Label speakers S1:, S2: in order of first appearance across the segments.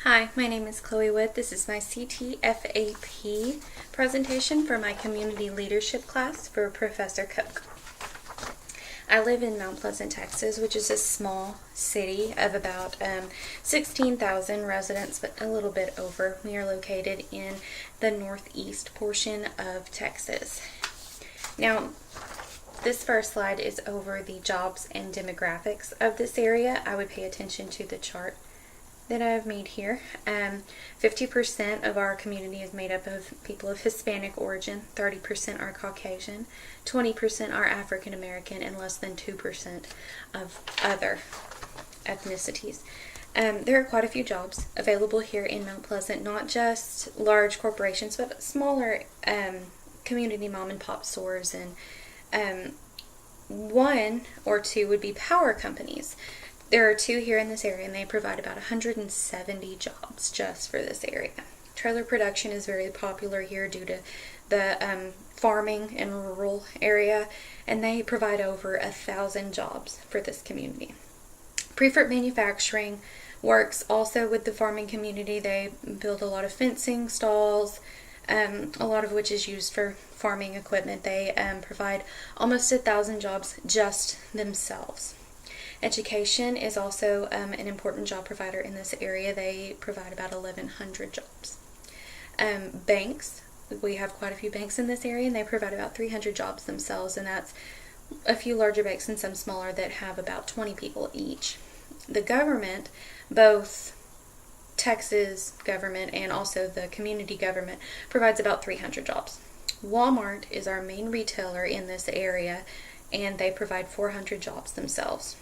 S1: Hi, my name is Chloe Wood. This is my Ctfap presentation for my community leadership class for Professor Coke. I live in Mount Pleasant, Texas, which is a small city of about 16,000 residents, but a little bit over. We are located in the northeast portion of Texas. Now, this first slide is over the jobs and demographics of this area. I would pay attention to the chart that I have made here. 50% of our community is made up of people of Hispanic origin, 30% are Caucasian, 20% are African American, and less than 2% of other ethnicities. There are quite a few jobs available here in Mount Pleasant, not just large corporations, but smaller community mom and pop stores, and one or two would be power companies. There are two here in this area, and they provide about 170 jobs just for this area. Trailer production is very popular here due to the farming and rural area, and they provide over 1,000 jobs for this community. Preferred manufacturing works also with the farming community. They build a lot of fencing stalls, a lot of which is used for farming equipment. They provide almost 1,000 jobs just themselves. Education is also an important job provider in this area. They provide about 1,100 jobs. Banks, we have quite a few banks in this area, and they provide about 300 jobs themselves, and that's a few larger banks and some smaller that have about 20 people each. The government, both Texas government and also the community government, provides about 300 jobs. Walmart is our main retailer in this area, and they provide 400 jobs themselves.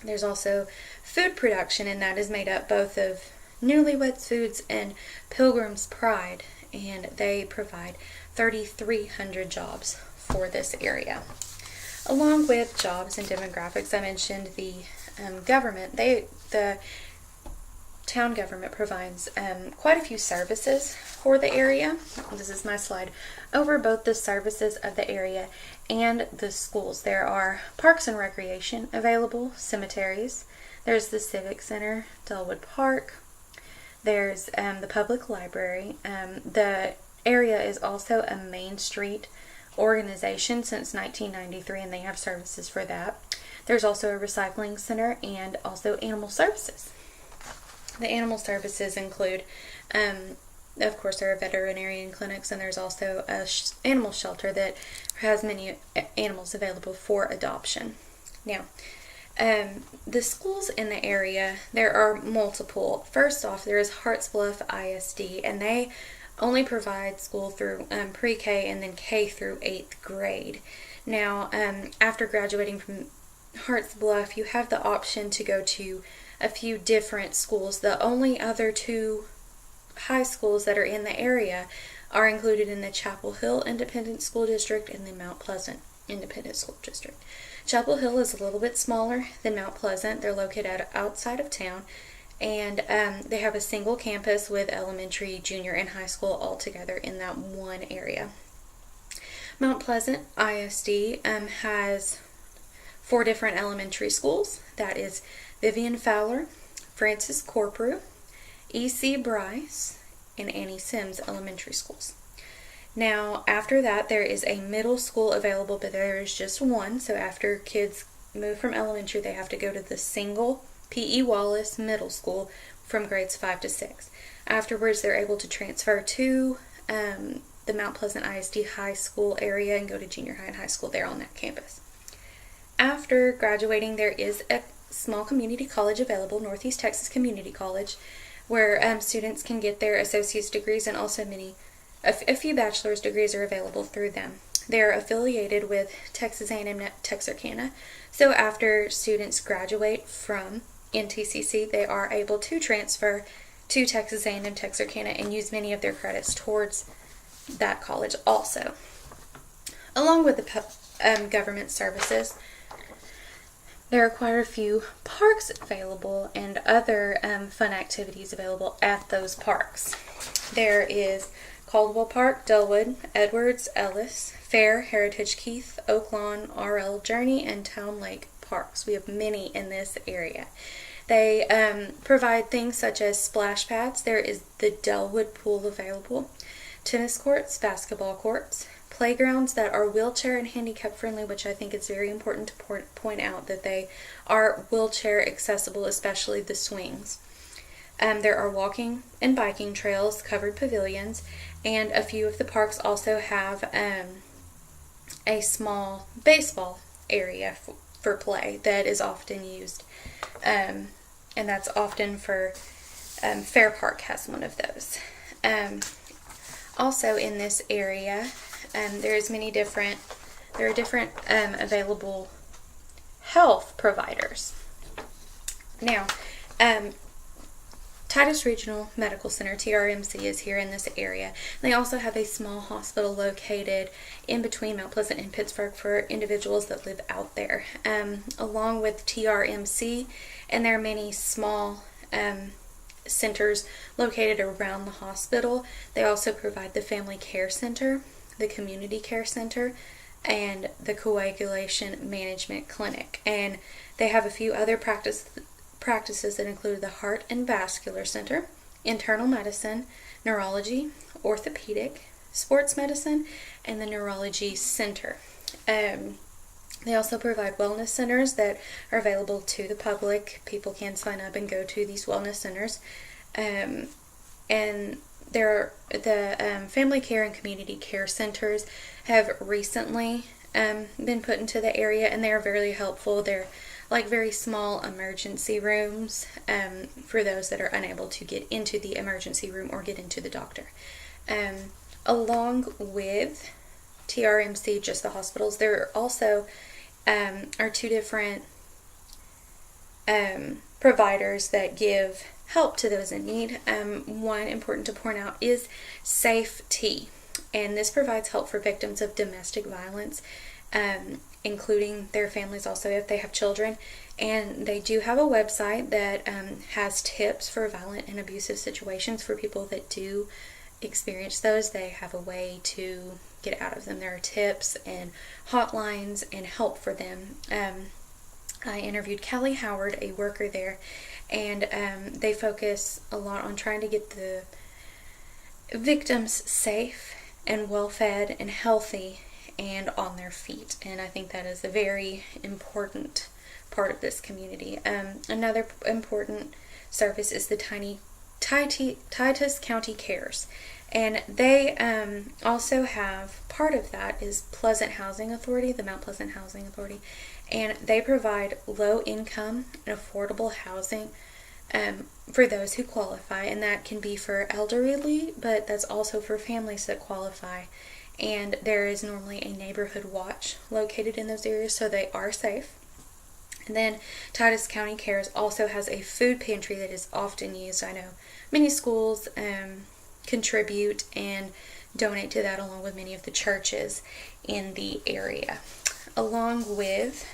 S1: There's also food production, and that is made up both of Newlyweds Foods and Pilgrim's Pride, and they provide 3,300 jobs for this area. Along with jobs and demographics, I mentioned the government. The town government provides quite a few services for the area. This is my slide over both the services of the area and the schools. There are parks and recreation available, cemeteries. There's the Civic Center, Dellwood Park. There's the public library. The area is also a Main Street organization since 1993, and they have services for that. There's also a recycling center and also animal services. The animal services include, of course, there are veterinarian clinics, and there's also an animal shelter that has many animals available for adoption. Now, the schools in the area, there are multiple. First off, there is Hartsbluff ISD, and they only provide school through pre-K and then K through 8th grade. Now, after graduating from Hartsbluff, you have the option to go to a few different schools. The only other two high schools that are in the area are included in the Chapel Hill Independent School District and the Mount Pleasant Independent School District. Chapel Hill is a little bit smaller than Mount Pleasant. They're located outside of town, and they have a single campus with elementary, junior, and high school all together in that one area. Mount Pleasant ISD has 4 different elementary schools. That is Vivian Fowler, Francis Corprew, E.C. Bryce, and Annie Sims elementary schools. Now, after that, there is a middle school available, but there is just one. So after kids move from elementary, they have to go to the single P.E. Wallace Middle School from grades 5 to 6. Afterwards, they're able to transfer to the Mount Pleasant ISD High School area and go to junior high and high school there on that campus. After graduating, there is a small community college available, Northeast Texas Community College, where students can get their associate's degrees, and also a few bachelor's degrees are available through them. They're affiliated with Texas A&M Texarkana, so after students graduate from NTCC, they are able to transfer to Texas A&M Texarkana and use many of their credits towards that college also. Along with the government services, there are quite a few parks available and other fun activities available at those parks. There is Caldwell Park, Dellwood, Edwards, Ellis, Fair, Heritage Keith, Oak Lawn, RL Journey, and Town Lake parks. We have many in this area. They provide things such as splash pads. There is the Delwood pool available, tennis courts, basketball courts, playgrounds that are wheelchair and handicap friendly, which I think is very important to point out that they are wheelchair accessible, especially the swings. There are walking and biking trails, covered pavilions, and a few of the parks also have a small baseball area for play that is often used, and that's often for Fair Park has one of those. Also in this area, there are different available health providers. Now, Titus Regional Medical Center, TRMC, is here in this area. They also have a small hospital located in between Mount Pleasant and Pittsburgh for individuals that live out there. Along with TRMC, and there are many small centers located around the hospital. They also provide the Family Care Center, the Community Care Center, and the Coagulation Management Clinic. And they have a few other practices that include the Heart and Vascular Center, Internal Medicine, Neurology, Orthopedic, Sports Medicine, and the Neurology Center. They also provide wellness centers that are available to the public. People can sign up and go to these wellness centers. And there are the Family Care and Community Care Centers have recently been put into the area, and they are very helpful. They're like very small emergency rooms for those that are unable to get into the emergency room or get into the doctor. Along with TRMC, just the hospitals, there also are two different providers that give help to those in need. One important to point out is Safety, and this provides help for victims of domestic violence, including their families also if they have children. And they do have a website that has tips for violent and abusive situations for people that do experience those. They have a way to get out of them. There are tips and hotlines and help for them. I interviewed Kelly Howard, a worker there, and they focus a lot on trying to get the victims safe and well-fed and healthy and on their feet. And I think that is a very important part of this community. Another important service is the Titus County Cares. And they also have, part of that is Pleasant Housing Authority, the Mount Pleasant Housing Authority. And they provide low income and affordable housing for those who qualify. And that can be for elderly, but that's also for families that qualify. And there is normally a neighborhood watch located in those areas, so they are safe. And then Titus County Cares also has a food pantry that is often used. I know many schools contribute and donate to that, along with many of the churches in the area. Along with,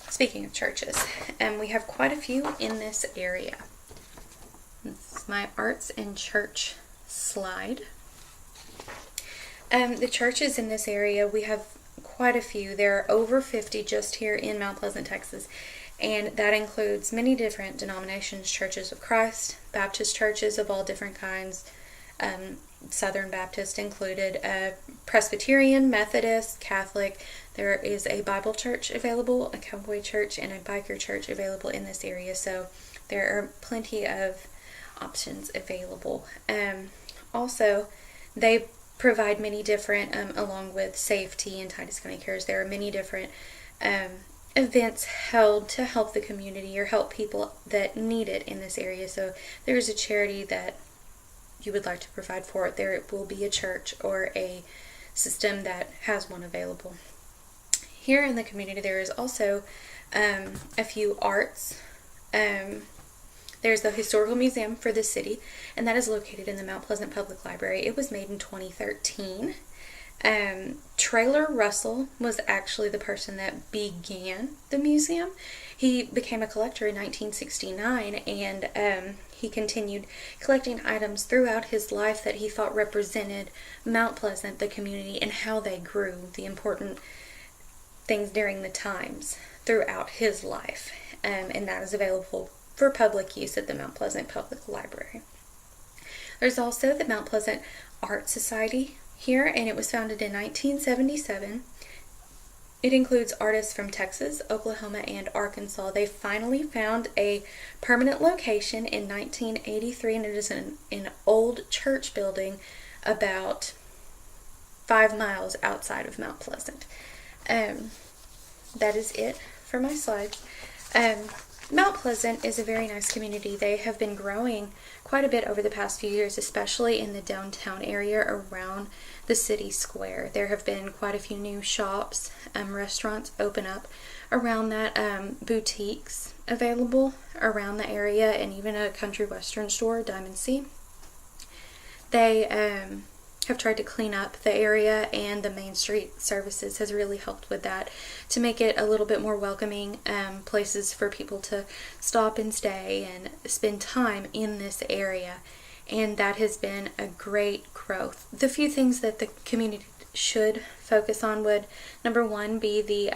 S1: speaking of churches, we have quite a few in this area. This is my arts and church slide. The churches in this area, we have quite a few. There are over 50 just here in Mount Pleasant, Texas, and that includes many different denominations: Churches of Christ, Baptist churches of all different kinds, Southern Baptist included, Presbyterian, Methodist, Catholic. There is a Bible church available, a cowboy church, and a biker church available in this area, so there are plenty of options available. Also, they provide many different, along with Safety and Titus County Cares, there are many different events held to help the community or help people that need it in this area. So there is a charity that you would like to provide for it, there will be a church or a system that has one available. Here in the community, there is also a few arts. There's the Historical Museum for the city, and that is located in the Mount Pleasant Public Library. It was made in 2013. Traylor Russell was actually the person that began the museum. He became a collector in 1969, and he continued collecting items throughout his life that he thought represented Mount Pleasant, the community, and how they grew, the important things during the times throughout his life. and that is available for public use at the Mount Pleasant Public Library. There's also the Mount Pleasant Art Society here, and it was founded in 1977. It includes artists from Texas, Oklahoma, and Arkansas. They finally found a permanent location in 1983, and it is an old church building about 5 miles outside of Mount Pleasant. That is it for my slides. Mount Pleasant is a very nice community. They have been growing quite a bit over the past few years, especially in the downtown area around the city square. There have been quite a few new shops, restaurants open up around that, boutiques available around the area, and even a country western store, Diamond C. They have tried to clean up the area, and the Main Street Services has really helped with that to make it a little bit more welcoming places for people to stop and stay and spend time in this area, and that has been a great growth. The few things that the community should focus on would, number one, be the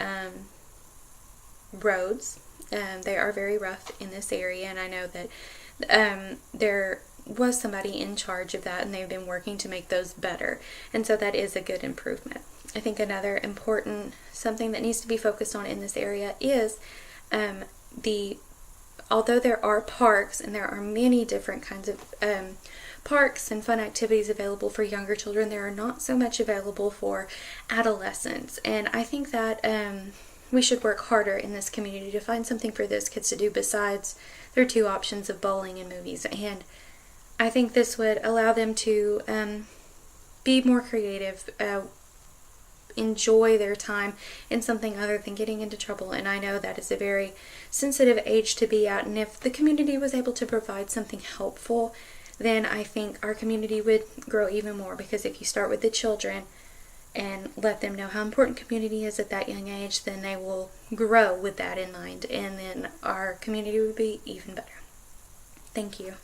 S1: roads. They are very rough in this area, and I know that there was somebody in charge of that, and they've been working to make those better, and so that is a good improvement. I think another important something that needs to be focused on in this area is although there are parks, and there are many different kinds of parks and fun activities available for younger children, there are not so much available for adolescents, and I think that we should work harder in this community to find something for those kids to do besides their two options of bowling and movies. And I think this would allow them to be more creative, enjoy their time in something other than getting into trouble. And I know that is a very sensitive age to be at, and if the community was able to provide something helpful, then I think our community would grow even more, because if you start with the children and let them know how important community is at that young age, then they will grow with that in mind, and then our community would be even better. Thank you.